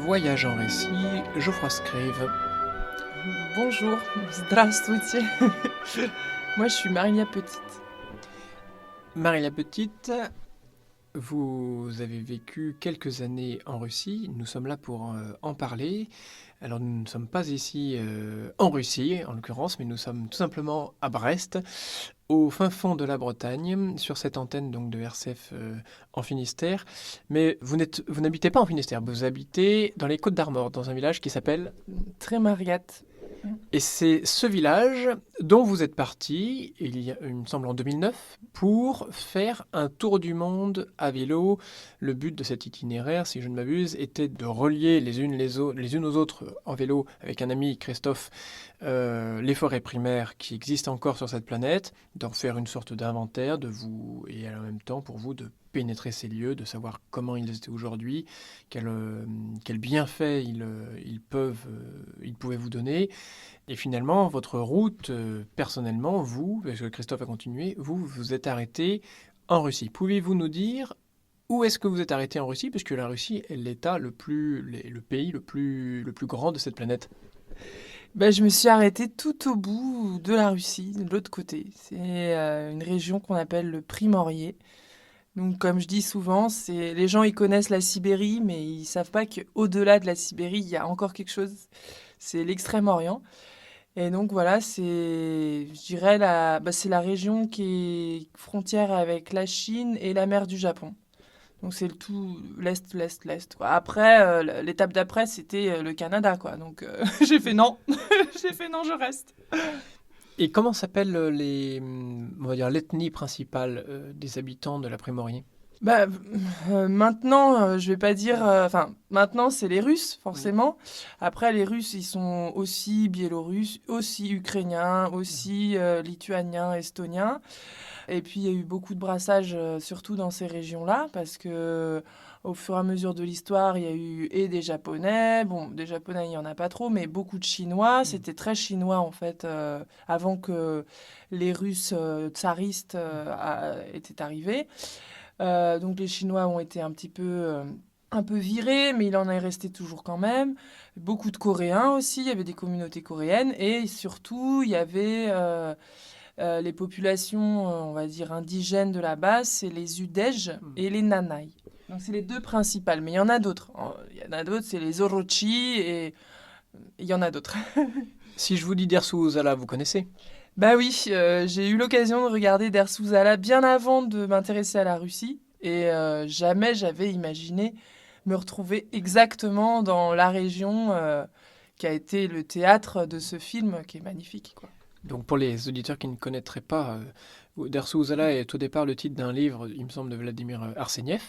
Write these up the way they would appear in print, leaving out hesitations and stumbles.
Voyage en récit, Geoffroy Scrive. Bonjour, здравствуйте. Moi, je suis Maria Petite. Marie la Petite, vous avez vécu quelques années en Russie. Nous sommes là pour en parler. Alors, nous ne sommes pas ici en Russie, en l'occurrence, mais nous sommes tout simplement à Brest, au fin fond de la Bretagne, sur cette antenne donc de RCF en Finistère. Mais vous n'habitez pas en Finistère, vous habitez dans les Côtes-d'Armor, dans un village qui s'appelle... Très Mariette. Et c'est ce village dont vous êtes parti, il me semble en 2009, pour faire un tour du monde à vélo. Le but de cet itinéraire, si je ne m'abuse, était de relier les unes aux autres en vélo avec un ami, Christophe, les forêts primaires qui existent encore sur cette planète, d'en faire une sorte d'inventaire de vous, et en même temps pour vous de pénétrer ces lieux, de savoir comment ils étaient aujourd'hui, quels bienfaits ils pouvaient vous donner. Et finalement, votre route, personnellement, vous, parce que Christophe a continué, vous êtes arrêté en Russie. Pouvez-vous nous dire où est-ce que vous êtes arrêté en Russie, puisque la Russie est le pays le plus grand de cette planète? Je me suis arrêtée tout au bout de la Russie, de l'autre côté. C'est une région qu'on appelle le Primorié. Donc, comme je dis souvent, les gens ils connaissent la Sibérie, mais ils savent pas qu'au-delà de la Sibérie, il y a encore quelque chose. C'est l'Extrême-Orient. Et donc voilà, je dirais c'est la région qui est frontière avec la Chine et la mer du Japon. Donc c'est le tout l'est, l'est, l'est, quoi. Après, l'étape d'après, c'était le Canada, quoi. Donc j'ai fait non, j'ai fait non, je reste. Et comment s'appelle on va dire l'ethnie principale des habitants de la Primorié? Bah, maintenant, je vais pas dire. Enfin, maintenant, c'est les Russes, forcément. Après, les Russes, ils sont aussi biélorusses, aussi ukrainiens, aussi lituaniens, estoniens. Et puis, il y a eu beaucoup de brassage, surtout dans ces régions-là, parce que au fur et à mesure de l'histoire, il y a eu des Japonais. Bon, des Japonais, il y en a pas trop, mais beaucoup de Chinois. C'était très chinois, en fait, avant que les Russes tsaristes étaient arrivés. Donc, les Chinois ont été un peu virés, mais il en est resté toujours quand même. Beaucoup de Coréens aussi, il y avait des communautés coréennes, et surtout, il y avait les populations, on va dire, indigènes de la base, c'est les Udèges et les Nanaï. Donc c'est les deux principales, mais il y en a d'autres. Il y en a d'autres, c'est les Orochi et il y en a d'autres. Si je vous dis Dersu Uzala, vous connaissez? Bah oui, j'ai eu l'occasion de regarder Dersu Uzala bien avant de m'intéresser à la Russie et jamais j'avais imaginé me retrouver exactement dans la région qui a été le théâtre de ce film qui est magnifique, quoi. Donc pour les auditeurs qui ne connaîtraient pas, Dersu Uzala est au départ le titre d'un livre, il me semble, de Vladimir Arseniev,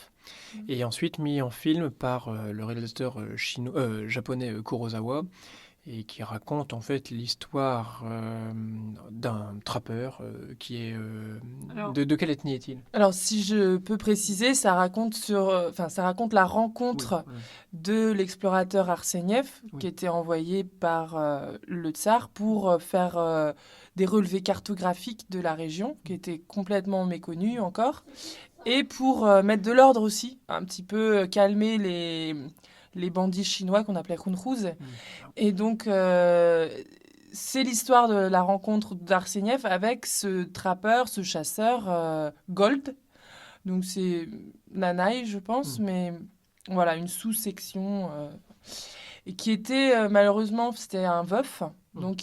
et ensuite mis en film par le réalisateur japonais Kurosawa, et qui raconte en fait l'histoire d'un trappeur qui est... de quelle ethnie est-il? Alors, si je peux préciser, ça raconte la rencontre de l'explorateur Arseniev, qui était envoyé par le tsar pour faire des relevés cartographiques de la région, qui était complètement méconnue encore, et pour mettre de l'ordre aussi, un petit peu calmer les bandits chinois qu'on appelait Khunruz. Et donc, c'est l'histoire de la rencontre d'Arseniev avec ce trappeur, ce chasseur Gold. Donc, c'est Nanaï, je pense, mais voilà, une sous-section. Et qui était, malheureusement, c'était un veuf. Donc,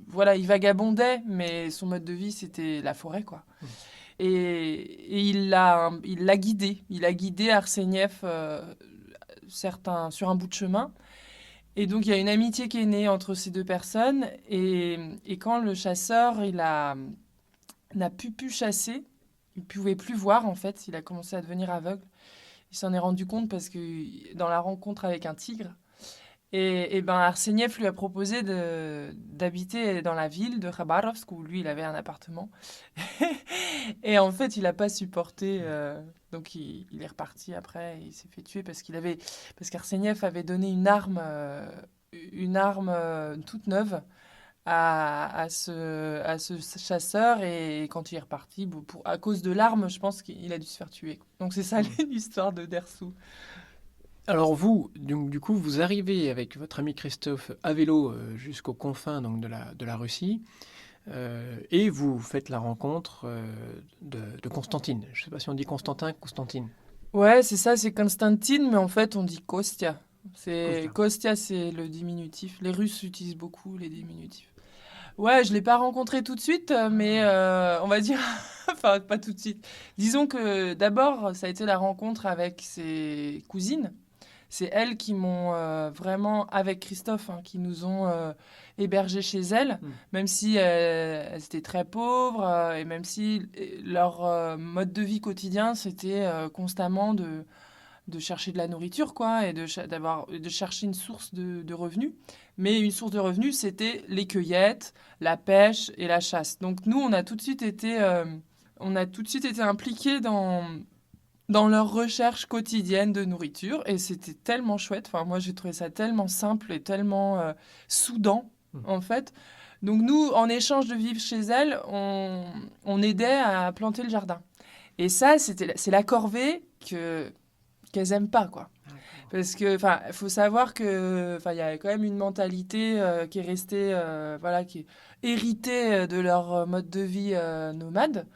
voilà, il vagabondait, mais son mode de vie, c'était la forêt, quoi. Et il l'a guidé. Il a guidé Arseniev sur un bout de chemin. Et donc, il y a une amitié qui est née entre ces deux personnes. Et quand le chasseur, n'a pu chasser, il ne pouvait plus voir, en fait. Il a commencé à devenir aveugle. Il s'en est rendu compte parce que dans la rencontre avec un tigre, et ben Arseniev lui a proposé d'habiter dans la ville de Khabarovsk, où lui, il avait un appartement. Et en fait, il n'a pas supporté. Donc, il est reparti après. Et il s'est fait tuer parce qu'Arseniev avait donné une arme toute neuve à ce chasseur. Et quand il est reparti, à cause de l'arme, je pense qu'il a dû se faire tuer. Donc, c'est ça l'histoire de Dersu. Alors vous, donc, du coup, vous arrivez avec votre ami Christophe à vélo jusqu'aux confins donc, de la Russie et vous faites la rencontre de Constantine. Je ne sais pas si on dit Constantin, Constantine. Ouais, c'est ça, c'est Constantine, mais en fait, on dit Kostya. Kostia. Kostya, c'est le diminutif. Les Russes utilisent beaucoup les diminutifs. Ouais, je l'ai pas rencontré tout de suite, mais on va dire, enfin pas tout de suite. Disons que d'abord, ça a été la rencontre avec ses cousines. C'est elles qui m'ont vraiment, avec Christophe, hein, qui nous ont hébergés chez elles, même si elles étaient très pauvres et même si leur mode de vie quotidien, c'était constamment de chercher de la nourriture, quoi, et de chercher une source de revenus. Mais une source de revenus, c'était les cueillettes, la pêche et la chasse. Donc nous, on a tout de suite été impliqués dans leur recherche quotidienne de nourriture. Et c'était tellement chouette. Enfin, moi, j'ai trouvé ça tellement simple et tellement soudant, en fait. Donc nous, en échange de vivre chez elles, on aidait à planter le jardin. Et ça, c'est la corvée qu'elles aiment pas, quoi. Parce que, enfin, il faut savoir que, enfin, il y a quand même une mentalité qui est restée, voilà, qui est héritée de leur mode de vie nomade.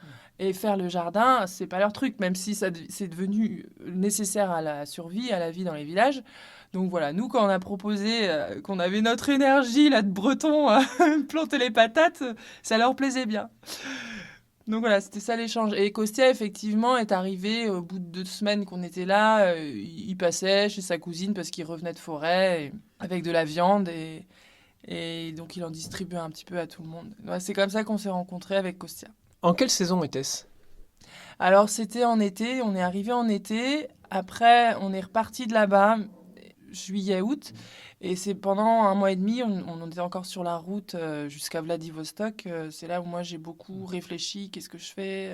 Et faire le jardin, c'est pas leur truc, même si c'est devenu nécessaire à la survie, à la vie dans les villages. Donc voilà, nous, quand on a proposé qu'on avait notre énergie là de Breton à planter les patates, ça leur plaisait bien. Donc voilà, c'était ça l'échange. Et Kostia, effectivement, est arrivé au bout de 2 semaines qu'on était là. Il passait chez sa cousine parce qu'il revenait de forêt avec de la viande et donc il en distribuait un petit peu à tout le monde. Ouais, c'est comme ça qu'on s'est rencontrés avec Kostia. En quelle saison était-ce? Alors c'était en été, on est arrivé en été. Après, on est reparti de là-bas, juillet, août. Et c'est pendant 1 mois et demi, on était encore sur la route jusqu'à Vladivostok. C'est là où moi j'ai beaucoup réfléchi, qu'est-ce que je fais.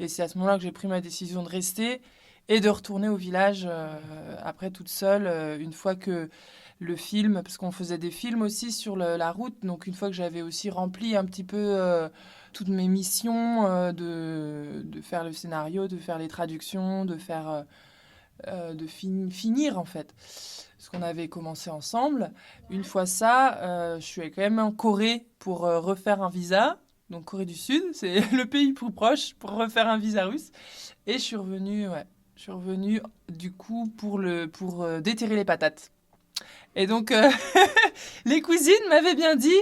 Et c'est à ce moment-là que j'ai pris ma décision de rester et de retourner au village après toute seule, une fois que le film, parce qu'on faisait des films aussi sur la route, donc une fois que j'avais aussi rempli un petit peu toutes mes missions de faire le scénario, de faire les traductions, finir en fait ce qu'on avait commencé ensemble. Une fois ça, je suis allée quand même en Corée pour refaire un visa. Donc Corée du Sud, c'est le pays plus proche pour refaire un visa russe. Et je suis revenue, ouais, du coup pour déterrer les patates. Et donc, les cousines m'avaient bien dit,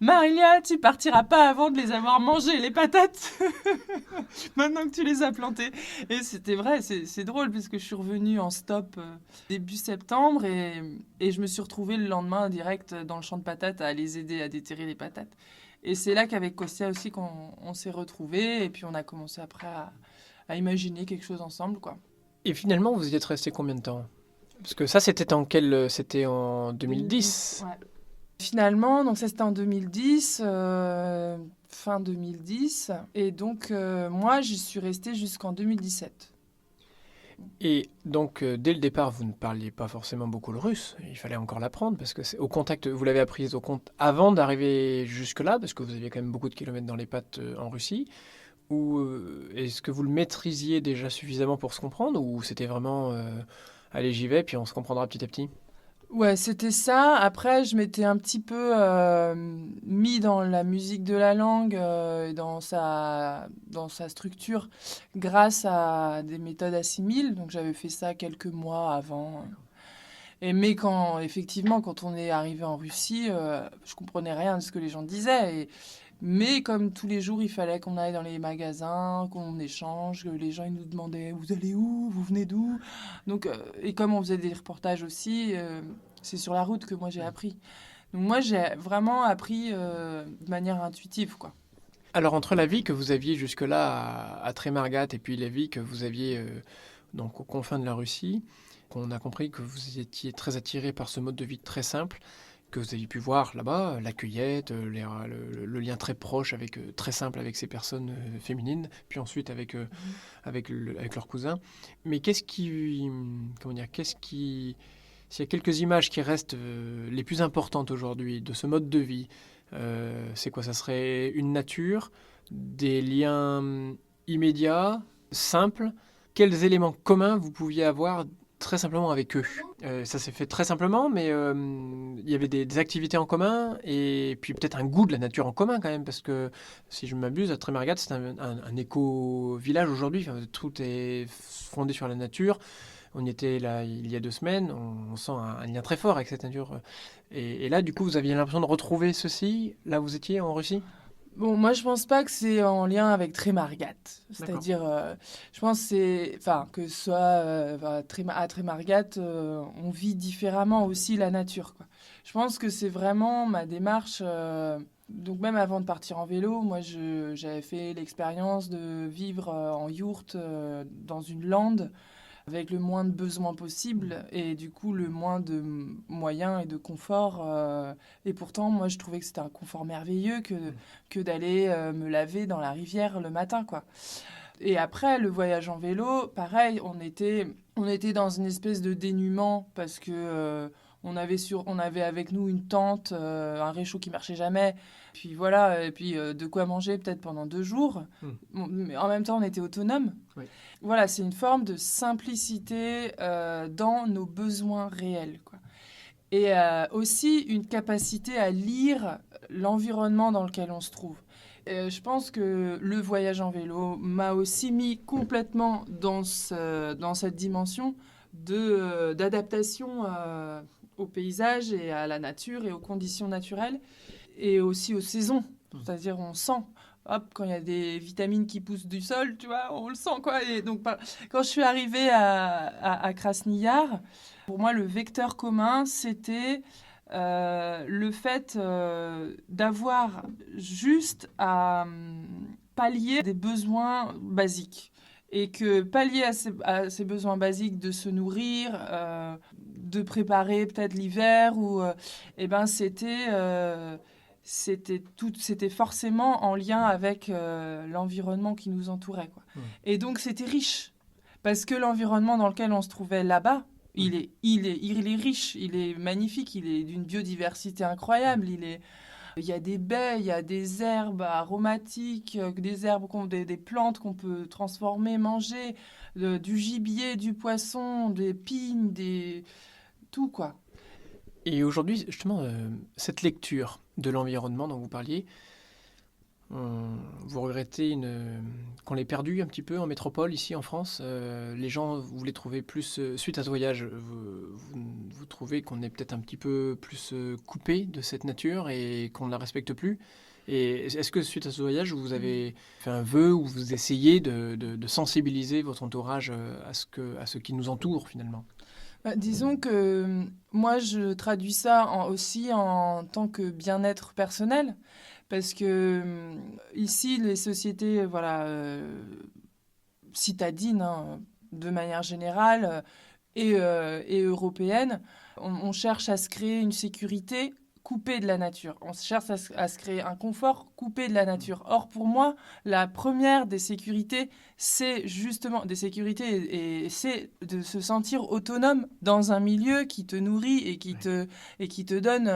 Marilia, tu partiras pas avant de les avoir mangées, les patates, maintenant que tu les as plantées. Et c'était vrai, c'est drôle, parce que je suis revenue en stop début septembre, et je me suis retrouvée le lendemain direct dans le champ de patates à les aider à déterrer les patates. Et c'est là qu'avec Kostia aussi qu'on s'est retrouvés, et puis on a commencé après à imaginer quelque chose ensemble, quoi. Et finalement, vous y êtes resté combien de temps? Parce que ça, c'était en 2010. Ouais. Finalement, donc ça c'était en 2010, fin 2010. Et donc, moi, j'y suis restée jusqu'en 2017. Et donc, dès le départ, vous ne parliez pas forcément beaucoup le russe. Il fallait encore l'apprendre parce que au contact, vous l'avez appris au compte avant d'arriver jusque-là, parce que vous aviez quand même beaucoup de kilomètres dans les pattes en Russie. Ou est-ce que vous le maîtrisiez déjà suffisamment pour se comprendre, ou c'était vraiment allez, j'y vais, puis on se comprendra petit à petit? Ouais, c'était ça. Après, je m'étais un petit peu mis dans la musique de la langue, dans sa structure, grâce à des méthodes assimiles. Donc, j'avais fait ça quelques mois avant. Mais effectivement, quand on est arrivé en Russie, je comprenais rien de ce que les gens disaient. Mais comme tous les jours, il fallait qu'on aille dans les magasins, qu'on échange, que les gens ils nous demandaient vous allez où, vous venez d'où. Donc, et comme on faisait des reportages aussi, c'est sur la route que moi j'ai appris. Donc moi j'ai vraiment appris de manière intuitive, quoi. Alors, entre la vie que vous aviez jusque-là à Tremargat et puis la vie que vous aviez donc aux confins de la Russie, on a compris que vous étiez très attiré par ce mode de vie très simple, que vous aviez pu voir là-bas, la cueillette, le lien très proche, très simple avec ces personnes féminines, puis ensuite avec leurs cousins. Mais s'il y a quelques images qui restent les plus importantes aujourd'hui de ce mode de vie, c'est quoi? Ça serait une nature, des liens immédiats, simples. Quels éléments communs vous pouviez avoir très simplement avec eux. Ça s'est fait très simplement, mais il y avait des activités en commun et puis peut-être un goût de la nature en commun quand même, parce que si je ne m'abuse, à Trémargat, c'est un éco-village aujourd'hui. Enfin, tout est fondé sur la nature. On y était là il y a 2 semaines, on sent un lien très fort avec cette nature. Et là, du coup, vous aviez l'impression de retrouver ceci, là où vous étiez en Russie? Bon, moi, je pense pas que c'est en lien avec Trémargat. D'accord. C'est-à-dire, je pense que que ce soit à Trémargat, on vit différemment aussi la nature, quoi. Je pense que c'est vraiment ma démarche. Donc, même avant de partir en vélo, moi, j'avais fait l'expérience de vivre en yourte dans une lande avec le moins de besoins possible et du coup le moins de moyens et de confort. Et pourtant, moi, je trouvais que c'était un confort merveilleux que d'aller me laver dans la rivière le matin, quoi. Et après, le voyage en vélo, pareil, on était dans une espèce de dénuement parce que on avait avec nous une tente, un réchaud qui marchait jamais, puis voilà, et puis de quoi manger peut-être pendant 2 jours. Bon, mais en même temps, on était autonome. Oui. Voilà, c'est une forme de simplicité dans nos besoins réels, quoi. Et aussi une capacité à lire l'environnement dans lequel on se trouve. Je pense que le voyage en vélo m'a aussi mis complètement dans cette dimension d'adaptation au paysage et à la nature et aux conditions naturelles et aussi aux saisons. C'est-à-dire on sent, hop, quand il y a des vitamines qui poussent du sol, tu vois, on le sent, quoi. Et donc quand je suis arrivée à Krasny-Yar, pour moi le vecteur commun c'était le fait d'avoir juste à pallier des besoins basiques. Et que pallier à ces besoins basiques de se nourrir, de préparer peut-être l'hiver, c'était forcément en lien avec l'environnement qui nous entourait, quoi. Et donc c'était riche, parce que l'environnement dans lequel on se trouvait là-bas, il est riche, il est magnifique, il est d'une biodiversité incroyable. Il y a des baies, il y a des herbes aromatiques, des plantes qu'on peut transformer, manger, du gibier, du poisson, des pignes, tout, quoi. Et aujourd'hui, justement, cette lecture de l'environnement dont vous parliez, vous regrettez qu'on l'ait perdu un petit peu en métropole, ici en France. Les gens, vous les trouvez plus, suite à ce voyage, vous trouvez qu'on est peut-être un petit peu plus coupé de cette nature et qu'on ne la respecte plus. Et est-ce que suite à ce voyage, vous avez fait un vœu ou vous essayez de sensibiliser votre entourage à ce qui nous entoure finalement? Disons que moi, je traduis ça aussi en tant que bien-être personnel. Parce que ici, les sociétés citadines, hein, de manière générale, et européennes, on cherche à se créer une sécurité coupée de la nature. On cherche à se créer un confort coupé de la nature. Or, pour moi, la première des sécurités, c'est justement des sécurités et c'est de se sentir autonome dans un milieu qui te nourrit et qui te donne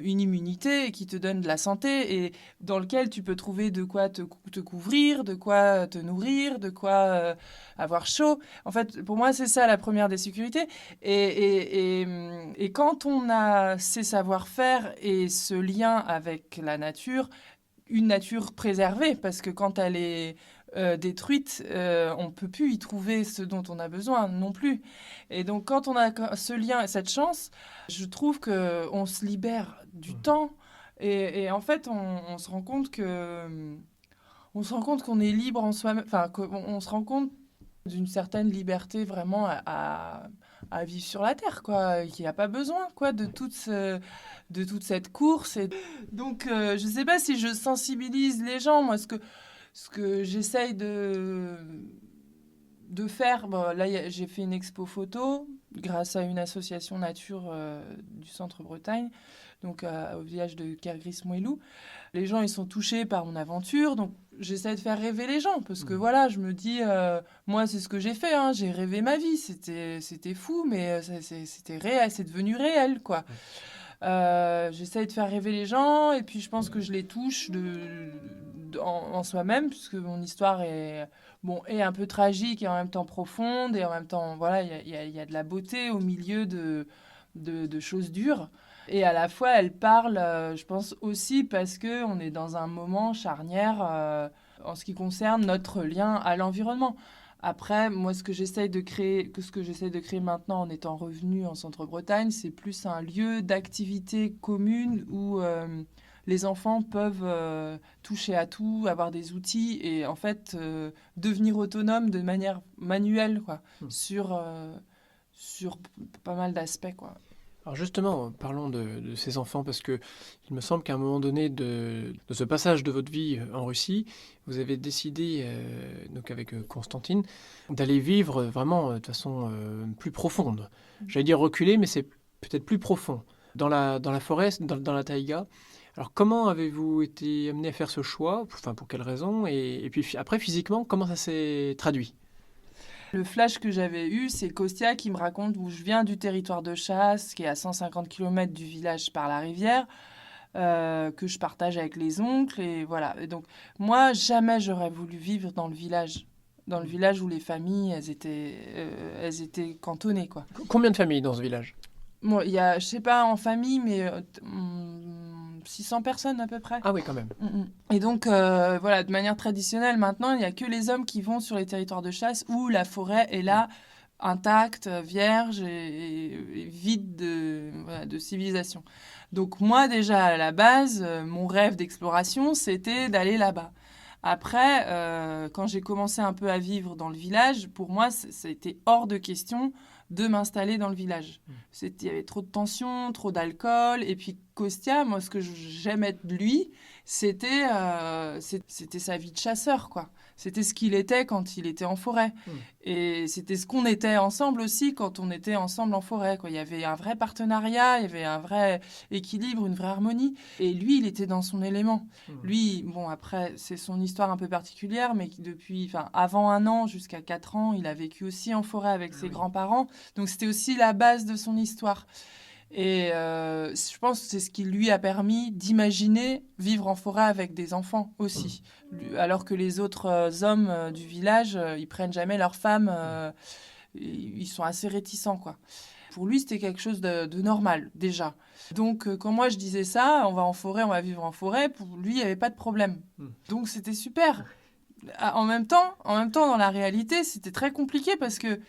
une immunité et qui te donne de la santé et dans lequel tu peux trouver de quoi te couvrir, de quoi te nourrir, de quoi avoir chaud. En fait, pour moi, c'est ça la première des sécurités. Et quand on a ces savoir-faire et ce lien avec la nature, une nature préservée, parce que quand elle est détruite, on ne peut plus y trouver ce dont on a besoin non plus. Et donc quand on a ce lien et cette chance, je trouve qu'on se libère du temps et en fait on se rend compte qu'on est libre en soi-même, enfin qu'on se rend compte d'une certaine liberté vraiment à vivre sur la terre, quoi, qu'il n'y a pas besoin, quoi, de toute cette course. Et donc, je ne sais pas si je sensibilise les gens. Moi, ce que j'essaye de faire, bon, là, j'ai fait une expo photo grâce à une association nature du centre Bretagne, donc au village de Kergris-Moilou. Les gens, ils sont touchés par mon aventure, donc j'essaie de faire rêver les gens, parce que voilà, je me dis, moi, c'est ce que j'ai fait, hein, j'ai rêvé ma vie, c'était fou, mais c'était réel, c'est devenu réel, quoi. J'essaye de faire rêver les gens et puis je pense que je les touche en soi-même, puisque mon histoire est un peu tragique et en même temps profonde, et en même temps, voilà, il y a de la beauté au milieu de choses dures. Et à la fois, elle parle, je pense aussi parce qu'on est dans un moment charnière en ce qui concerne notre lien à l'environnement. Après, moi, ce que j'essaye de créer maintenant en étant revenue en Centre-Bretagne, c'est plus un lieu d'activité commune où les enfants peuvent toucher à tout, avoir des outils et en fait devenir autonomes de manière manuelle, quoi, sur pas mal d'aspects, quoi. Alors justement, parlons de ces enfants, parce que il me semble qu'à un moment donné de ce passage de votre vie en Russie, vous avez décidé, donc avec Constantine, d'aller vivre vraiment de façon plus profonde. J'allais dire reculer, mais c'est peut-être plus profond, dans la forêt, dans la taïga. Alors comment avez-vous été amené à faire ce choix? Enfin, pour quelles raisons? Et puis après, physiquement, comment ça s'est traduit? Le flash que j'avais eu, c'est Kostia qui me raconte où je viens du territoire de chasse, qui est à 150 km du village par la rivière, que je partage avec les oncles. Et voilà. Et donc, moi, jamais j'aurais voulu vivre dans le village. Dans le village où les familles, elles étaient cantonnées, quoi. Combien de familles dans ce village? Bon, il y a, je sais pas en famille, mais 600 personnes à peu près. Ah oui, quand même. Et donc, voilà, de manière traditionnelle, maintenant, il n'y a que les hommes qui vont sur les territoires de chasse où la forêt est là, intacte, vierge et vide de civilisation. Donc, moi, déjà, à la base, mon rêve d'exploration, c'était d'aller là-bas. Après, quand j'ai commencé un peu à vivre dans le village, pour moi, ça a été hors de question de m'installer dans le village. Il y avait trop de tension, trop d'alcool. Et puis Kostia, moi, ce que j'aimais de lui, c'était sa vie de chasseur, quoi. C'était ce qu'il était quand il était en forêt. Et c'était ce qu'on était ensemble aussi quand on était ensemble en forêt, quoi. Il y avait un vrai partenariat, il y avait un vrai équilibre, une vraie harmonie. Et lui, il était dans son élément. Lui, bon, après, c'est son histoire un peu particulière, mais qui avant 1 an jusqu'à 4 ans, il a vécu aussi en forêt avec ses grands-parents. Donc, c'était aussi la base de son histoire. Et je pense que c'est ce qui lui a permis d'imaginer vivre en forêt avec des enfants aussi. Alors que les autres hommes du village, ils prennent jamais leurs femmes, ils sont assez réticents, quoi. Pour lui, c'était quelque chose de normal, déjà. Donc, quand moi je disais ça, on va en forêt, on va vivre en forêt, pour lui, il n'y avait pas de problème. Donc, c'était super. En même temps, dans la réalité, c'était très compliqué parce que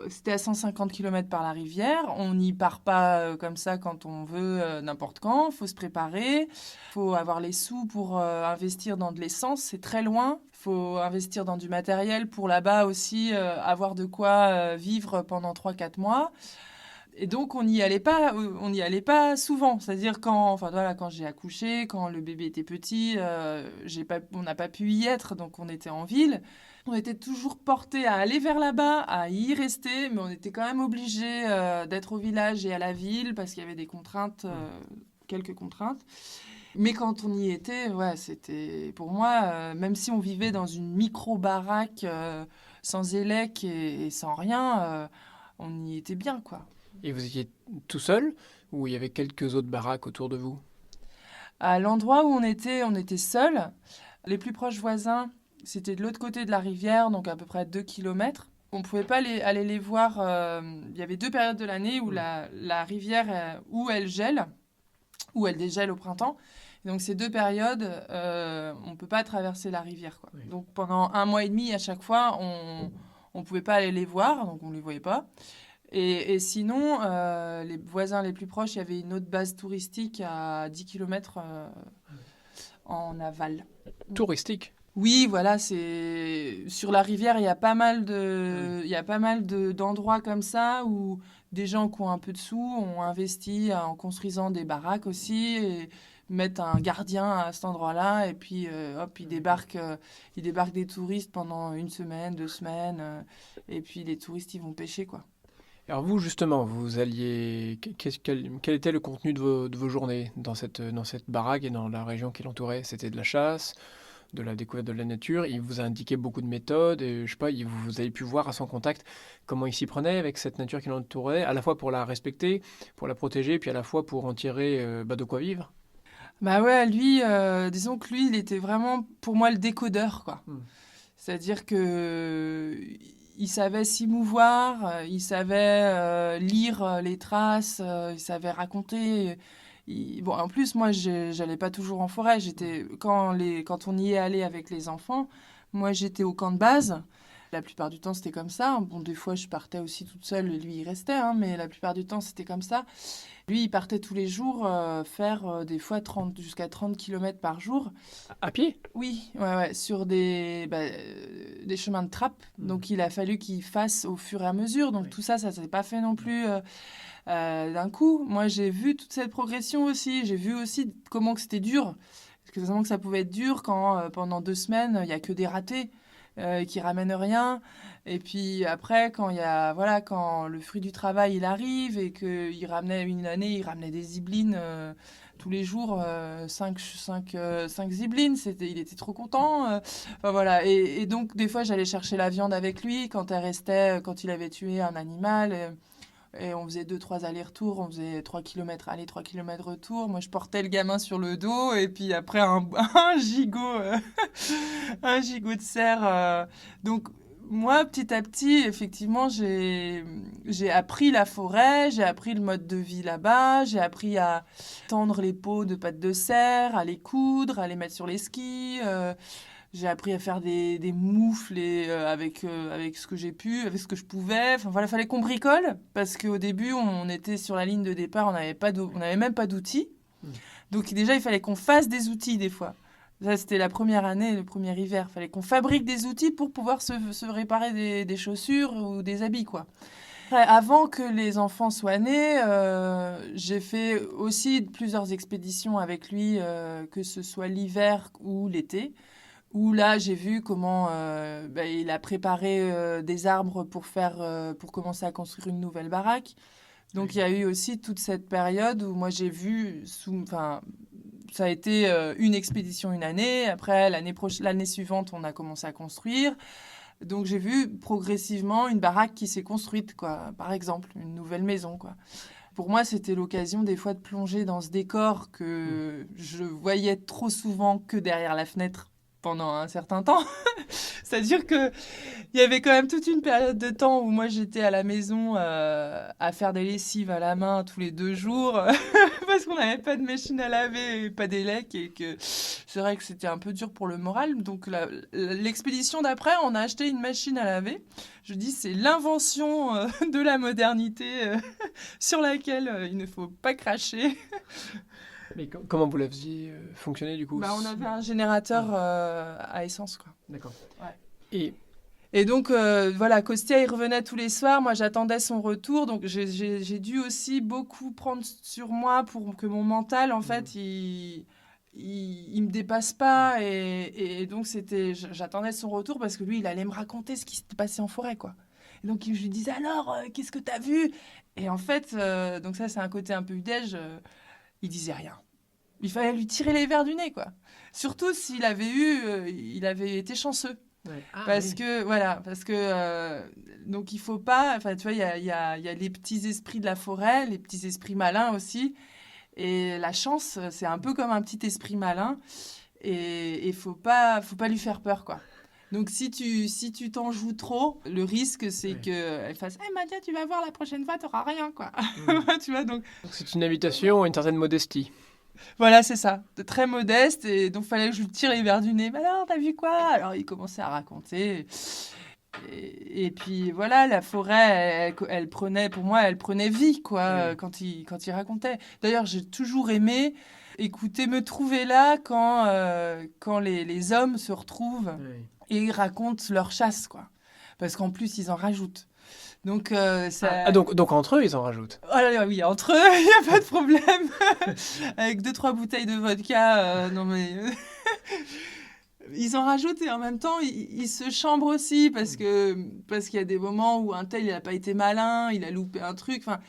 c'était à 150 km par la rivière. On n'y part pas comme ça quand on veut, n'importe quand. Il faut se préparer. Il faut avoir les sous pour investir dans de l'essence. C'est très loin. Il faut investir dans du matériel pour là-bas aussi avoir de quoi vivre pendant 3-4 mois. Et donc, on n'y allait pas souvent. C'est-à-dire quand j'ai accouché, quand le bébé était petit, on n'a pas pu y être, donc on était en ville. On était toujours portés à aller vers là-bas, à y rester, mais on était quand même obligés d'être au village et à la ville parce qu'il y avait des contraintes, quelques contraintes. Mais quand on y était, ouais, c'était pour moi, même si on vivait dans une micro-baraque sans élec et sans rien, on y était bien, quoi. Et vous étiez tout seul ou il y avait quelques autres baraques autour de vous? À l'endroit où on était seuls. Les plus proches voisins, c'était de l'autre côté de la rivière, donc à peu près 2 km. On ne pouvait pas aller les voir. Il y avait 2 périodes de l'année où la rivière, où elle gèle, où elle dégèle au printemps. Et donc ces 2 périodes, on ne peut pas traverser la rivière, quoi. Oui. Donc pendant 1 mois et demi, à chaque fois, on ne pouvait pas aller les voir, donc on ne les voyait pas. Et sinon, les voisins les plus proches, il y avait une autre base touristique à 10 km en aval. Touristique? Oui, voilà, c'est sur la rivière, il y a pas mal d'endroits comme ça où des gens qui ont un peu de sous ont investi en construisant des baraques aussi et mettent un gardien à cet endroit-là et puis hop, ils débarquent des touristes pendant 1 semaine, 2 semaines et puis les touristes ils vont pêcher, quoi. Alors vous, justement, vous alliez... Quel était le contenu de vos journées dans cette baraque et dans la région qui l'entourait? C'était de la chasse, de la découverte de la nature. Il vous a indiqué beaucoup de méthodes. Et, je sais pas, vous avez pu voir à son contact comment il s'y prenait avec cette nature qui l'entourait, à la fois pour la respecter, pour la protéger, puis à la fois pour en tirer de quoi vivre. Bah ouais, lui, disons que lui, il était vraiment pour moi le décodeur, quoi. C'est-à-dire que il savait s'y mouvoir, il savait lire les traces, il savait raconter. Bon, en plus, moi, j'allais pas toujours en forêt. Quand on y est allé avec les enfants, moi, j'étais au camp de base. La plupart du temps, c'était comme ça. Bon, des fois, je partais aussi toute seule et lui, il restait, hein, mais la plupart du temps, c'était comme ça. Lui, il partait tous les jours faire des fois jusqu'à 30 kilomètres par jour. À pied? Oui, ouais, sur des chemins de trappe. Donc, il a fallu qu'il fasse au fur et à mesure. Donc, tout ça, ça s'est pas fait non plus d'un coup. Moi, j'ai vu toute cette progression aussi. J'ai vu aussi comment que c'était dur. Comment que ça pouvait être dur quand pendant 2 semaines, il y a que des ratés qui ramènent rien. Et puis après, quand le fruit du travail il arrive et qu'il ramenait une année, il ramenait des ziblines tous les jours, 5 ziblines, il était trop content. Enfin voilà. Et donc des fois j'allais chercher la viande avec lui quand il avait tué un animal. Et on faisait 2-3 allers-retours, on faisait 3 kilomètres aller, 3 kilomètres retour. Moi, je portais le gamin sur le dos et puis après un gigot, un gigot de serre. Donc, moi, petit à petit, effectivement, j'ai appris la forêt, j'ai appris le mode de vie là-bas, j'ai appris à tendre les peaux de pâte de serre, à les coudre, à les mettre sur les skis. J'ai appris à faire des moufles avec ce que j'ai pu, avec ce que je pouvais. Enfin voilà, fallait qu'on bricole parce qu'au début, on était sur la ligne de départ, on n'avait même pas d'outils. Donc déjà, il fallait qu'on fasse des outils des fois. Ça, c'était la première année, le premier hiver. Il fallait qu'on fabrique des outils pour pouvoir se réparer des chaussures ou des habits, quoi. Avant que les enfants soient nés, j'ai fait aussi plusieurs expéditions avec lui, que ce soit l'hiver ou l'été. Où là, j'ai vu comment il a préparé des arbres pour commencer à construire une nouvelle baraque. Donc, il y a eu aussi toute cette période où moi, j'ai vu, ça a été une expédition une année. Après, l'année suivante, on a commencé à construire. Donc, j'ai vu progressivement une baraque qui s'est construite, quoi. Par exemple, une nouvelle maison, quoi. Pour moi, c'était l'occasion des fois de plonger dans ce décor que je voyais trop souvent que derrière la fenêtre pendant un certain temps. C'est-à-dire qu'il y avait quand même toute une période de temps où moi j'étais à la maison à faire des lessives à la main tous les 2 jours parce qu'on n'avait pas de machine à laver et pas d'élec et que c'est vrai que c'était un peu dur pour le moral. Donc l'expédition d'après, on a acheté une machine à laver. Je dis c'est l'invention de la modernité sur laquelle il ne faut pas cracher. Mais comment vous la faisiez fonctionner du coup? On avait un générateur à essence, quoi. D'accord. Ouais. Et donc, voilà, Kostya, il revenait tous les soirs. Moi, j'attendais son retour. Donc, j'ai dû aussi beaucoup prendre sur moi pour que mon mental, en fait, il me dépasse pas. Et donc, j'attendais son retour parce que lui, il allait me raconter ce qui s'était passé en forêt, quoi. Et donc, je lui disais, alors, qu'est-ce que t'as vu? Et en fait, donc ça, c'est un côté un peu udège. Il disait rien. Il fallait lui tirer les vers du nez, quoi. Surtout s'il avait il avait été chanceux. Ouais. Parce que donc il faut pas, enfin tu vois, il y a les petits esprits de la forêt, les petits esprits malins aussi, et la chance, c'est un peu comme un petit esprit malin, et faut pas lui faire peur, quoi. Donc si tu t'en joues trop, le risque c'est qu'elle fasse Madia, tu vas voir, la prochaine fois t'auras rien, quoi. Tu vois, donc c'est une invitation à une certaine modestie. Voilà, c'est ça, très modeste, et donc fallait que je lui tire les verres du nez. Mais alors, t'as vu quoi? Alors il commençait à raconter. Et puis voilà, la forêt, elle prenait vie, quoi, Oui. quand il racontait. D'ailleurs, j'ai toujours aimé écouter, me trouver là quand les hommes se retrouvent et racontent leur chasse, quoi. Parce qu'en plus, ils en rajoutent. Donc, donc entre eux, ils en rajoutent. Oh là là, oui, entre eux, il n'y a pas de problème. Avec 2-3 bouteilles de vodka, non mais... Ils en rajoutent et en même temps, ils se chambrent aussi parce qu'il y a des moments où un tel, il n'a pas été malin, il a loupé un truc. Enfin,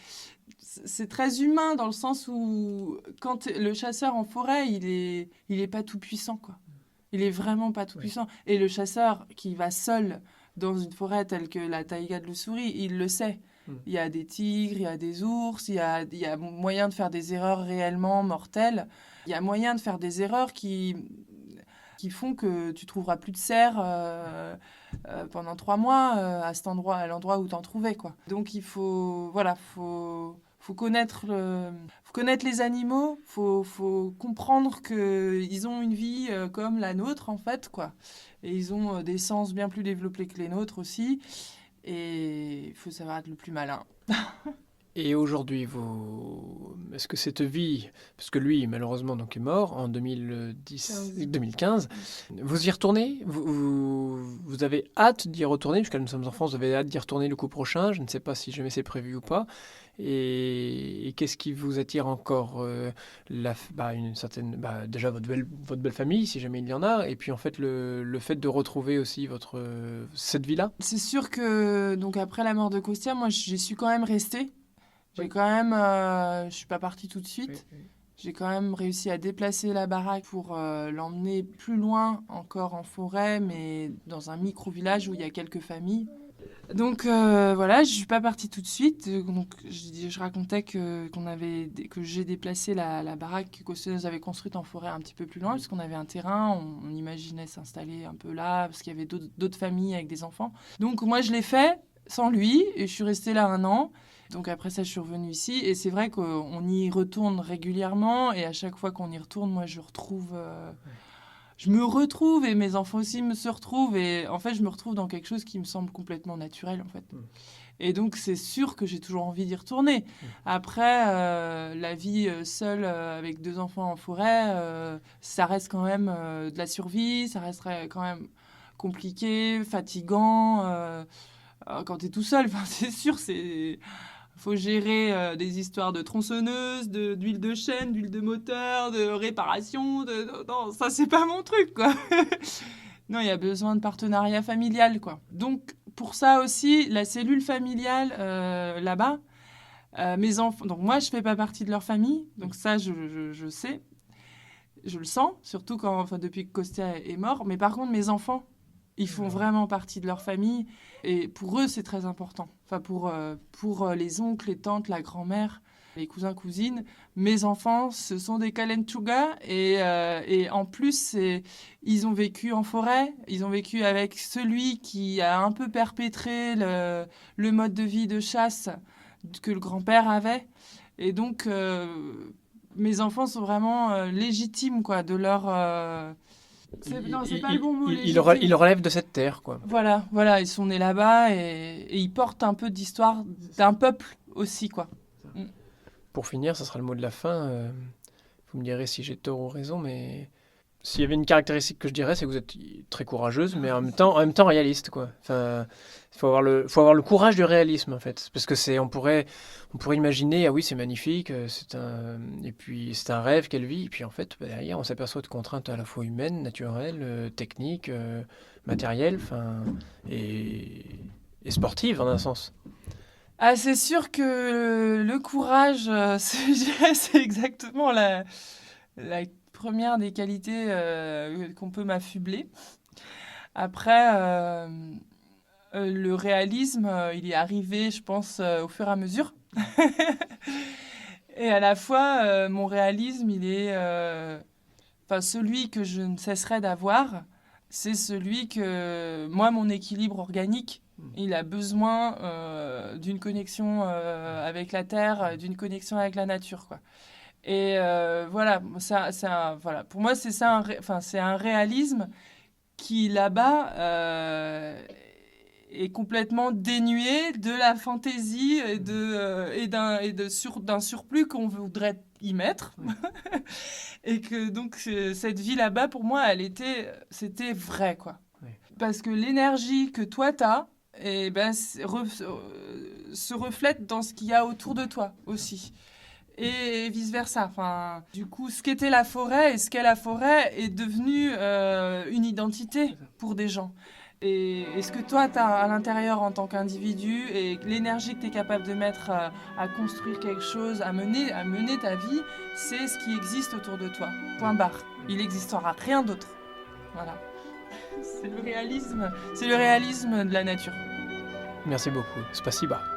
c'est très humain dans le sens où quand le chasseur en forêt, il est pas tout puissant, quoi. Il est vraiment pas tout puissant. Et le chasseur qui va seul dans une forêt telle que la taïga de l'Ussuri, il le sait. Il y a des tigres, il y a des ours, il y a moyen de faire des erreurs réellement mortelles. Il y a moyen de faire des erreurs qui font que tu trouveras plus de cerfs pendant 3 mois à cet endroit, à l'endroit où t'en trouvais, quoi. Donc il faut connaître les animaux, faut comprendre qu'ils ont une vie comme la nôtre, en fait, quoi. Et ils ont des sens bien plus développés que les nôtres aussi. Et il faut savoir être le plus malin. Et aujourd'hui, est-ce que cette vie, parce que lui, malheureusement, donc, est mort en 2015, vous y retournez? Vous avez hâte d'y retourner, puisque nous sommes enfants, vous avez hâte d'y retourner le coup prochain. Je ne sais pas si jamais c'est prévu ou pas. Et qu'est-ce qui vous attire encore déjà votre belle famille, si jamais il y en a, et puis en fait le fait de retrouver aussi cette vie-là. C'est sûr que donc après la mort de Kostia, moi j'y suis quand même restée. J'ai quand même, je suis pas partie tout de suite. Oui. J'ai quand même réussi à déplacer la baraque pour l'emmener plus loin encore en forêt, mais dans un micro-village où il y a quelques familles. Donc voilà, je suis pas partie tout de suite. Donc je racontais que j'ai déplacé la baraque que Kostia nous avait construite en forêt un petit peu plus loin, parce qu'on avait un terrain, on imaginait s'installer un peu là, parce qu'il y avait d'autres familles avec des enfants. Donc moi je l'ai fait sans lui, et je suis restée là 1 an. Donc après ça, je suis revenue ici. Et c'est vrai qu'on y retourne régulièrement. Et à chaque fois qu'on y retourne, moi, je me retrouve et mes enfants aussi se retrouvent. Et en fait, je me retrouve dans quelque chose qui me semble complètement naturel, en fait. Et donc, c'est sûr que j'ai toujours envie d'y retourner. Après, la vie seule avec 2 enfants en forêt, ça reste quand même de la survie. Ça resterait quand même compliqué, fatigant. Quand tu es tout seul, c'est sûr, faut gérer des histoires de tronçonneuses, d'huile de chêne, d'huile de moteur, de réparation. Non, ça, c'est pas mon truc, quoi. Non, il y a besoin de partenariat familial, quoi. Donc, pour ça aussi, la cellule familiale là-bas, mes enfants. Donc, moi, je fais pas partie de leur famille. Donc, ça, je sais. Je le sens, surtout depuis que Kostia est mort. Mais par contre, mes enfants, ils font vraiment partie de leur famille. Et pour eux, c'est très important. Enfin, pour les oncles, les tantes, la grand-mère, les cousins, cousines, mes enfants, ce sont des Kalentuga. Et en plus, ils ont vécu en forêt. Ils ont vécu avec celui qui a un peu perpétré le mode de vie de chasse que le grand-père avait. Et donc, mes enfants sont vraiment légitimes, quoi, de leur... c'est pas le bon mot. Il relève de cette terre, quoi. Voilà, ils sont nés là-bas et ils portent un peu d'histoire d'un peuple aussi, quoi. Pour finir, ça sera le mot de la fin. Vous me direz si j'ai tort ou raison, mais s'il y avait une caractéristique que je dirais, c'est que vous êtes très courageuse, mais en même temps réaliste, quoi. Enfin, il faut avoir le courage du réalisme, en fait, parce que on pourrait imaginer, ah oui, c'est magnifique, et puis c'est un rêve qu'elle vit, et puis en fait, derrière, on s'aperçoit de contraintes à la fois humaines, naturelles, techniques, matérielles, et sportives, en un sens. Ah, c'est sûr que le courage, je dirais, c'est exactement la première des qualités qu'on peut m'affubler. Après, le réalisme, il est arrivé, je pense, au fur et à mesure. Et à la fois, mon réalisme, il est... celui que je ne cesserai d'avoir, c'est celui que... Moi, mon équilibre organique, il a besoin d'une connexion avec la Terre, d'une connexion avec la nature, quoi. Et voilà, pour moi, c'est ça, c'est un réalisme qui, là-bas, est complètement dénué de la fantaisie d'un surplus qu'on voudrait y mettre. Et que donc, cette vie là-bas, pour moi, c'était vrai, quoi. Oui. Parce que l'énergie que toi, t'as, se reflète dans ce qu'il y a autour de toi aussi. Et vice-versa. Enfin, du coup, ce qu'était la forêt et ce qu'est la forêt est devenu une identité pour des gens. Et ce que toi, tu as à l'intérieur en tant qu'individu et l'énergie que tu es capable de mettre à construire quelque chose, à mener ta vie, c'est ce qui existe autour de toi. Point barre. Il n'existera rien d'autre. Voilà. C'est le réalisme de la nature. Merci beaucoup. Spasiba.